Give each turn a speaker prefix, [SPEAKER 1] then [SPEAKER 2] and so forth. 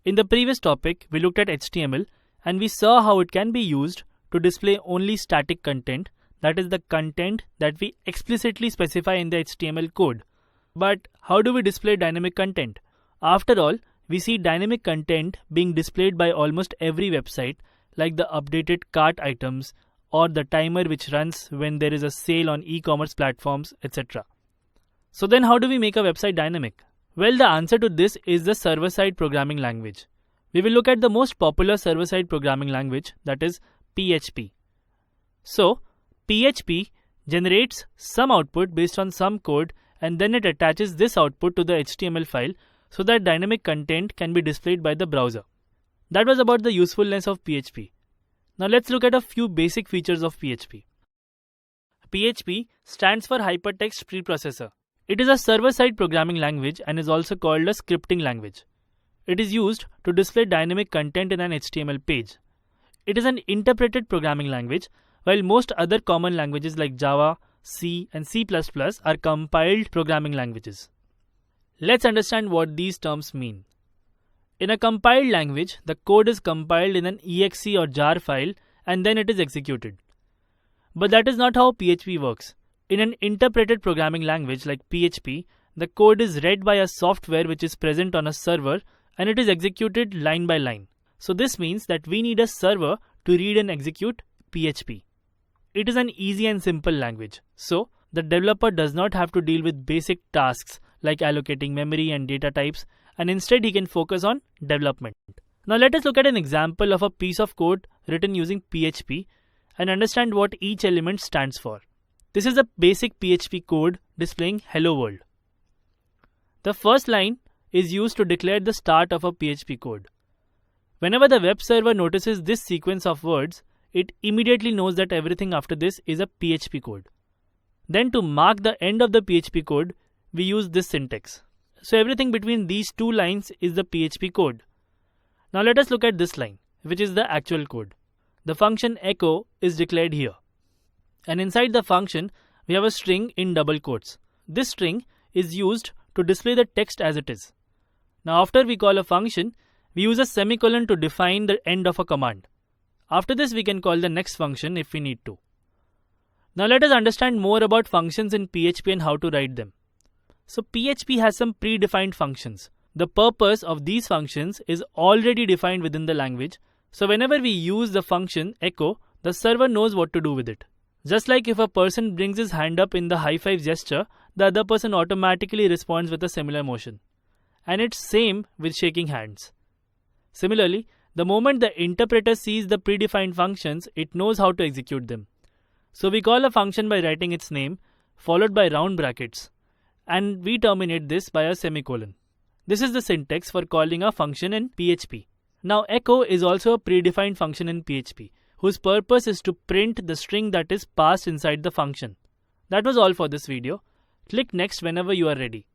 [SPEAKER 1] In the previous topic, we looked at HTML and we saw how it can be used to display only static content, that is the content that we explicitly specify in the HTML code. But how do we display dynamic content? After all, we see dynamic content being displayed by almost every website, like the updated cart items or the timer which runs when there is a sale on e-commerce platforms, etc. So then how do we make a website dynamic? Well, the answer to this is the server-side programming language. We will look at the most popular server-side programming language, that is PHP. So, PHP generates some output based on some code and then it attaches this output to the HTML file so that dynamic content can be displayed by the browser. That was about the usefulness of PHP. Now let's look at a few basic features of PHP. PHP stands for Hypertext Preprocessor. It is a server-side programming language and is also called a scripting language. It is used to display dynamic content in an HTML page. It is an interpreted programming language, while most other common languages like Java, C and C++ are compiled programming languages. Let's understand what these terms mean. In a compiled language, the code is compiled in an exe or jar file and then it is executed. But that is not how PHP works. In an interpreted programming language like PHP, the code is read by a software which is present on a server and it is executed line by line. So this means that we need a server to read and execute PHP. It is an easy and simple language. So the developer does not have to deal with basic tasks like allocating memory and data types, and instead he can focus on development. Now let us look at an example of a piece of code written using PHP and understand what each element stands for. This is a basic PHP code displaying Hello World. The first line is used to declare the start of a PHP code. Whenever the web server notices this sequence of words, it immediately knows that everything after this is a PHP code. Then to mark the end of the PHP code, we use this syntax. So everything between these two lines is the PHP code. Now let us look at this line, which is the actual code. The function echo is declared here. And inside the function, we have a string in double quotes. This string is used to display the text as it is. Now after we call a function, we use a semicolon to define the end of a command. After this, we can call the next function if we need to. Now let us understand more about functions in PHP and how to write them. So PHP has some predefined functions. The purpose of these functions is already defined within the language. So whenever we use the function echo, the server knows what to do with it. Just like if a person brings his hand up in the high five gesture, the other person automatically responds with a similar motion. And it's same with shaking hands. Similarly, the moment the interpreter sees the predefined functions, it knows how to execute them. So we call a function by writing its name, followed by round brackets, and we terminate this by a semicolon. This is the syntax for calling a function in PHP. Now echo is also a predefined function in PHP, whose purpose is to print the string that is passed inside the function. That was all for this video. Click next whenever you are ready.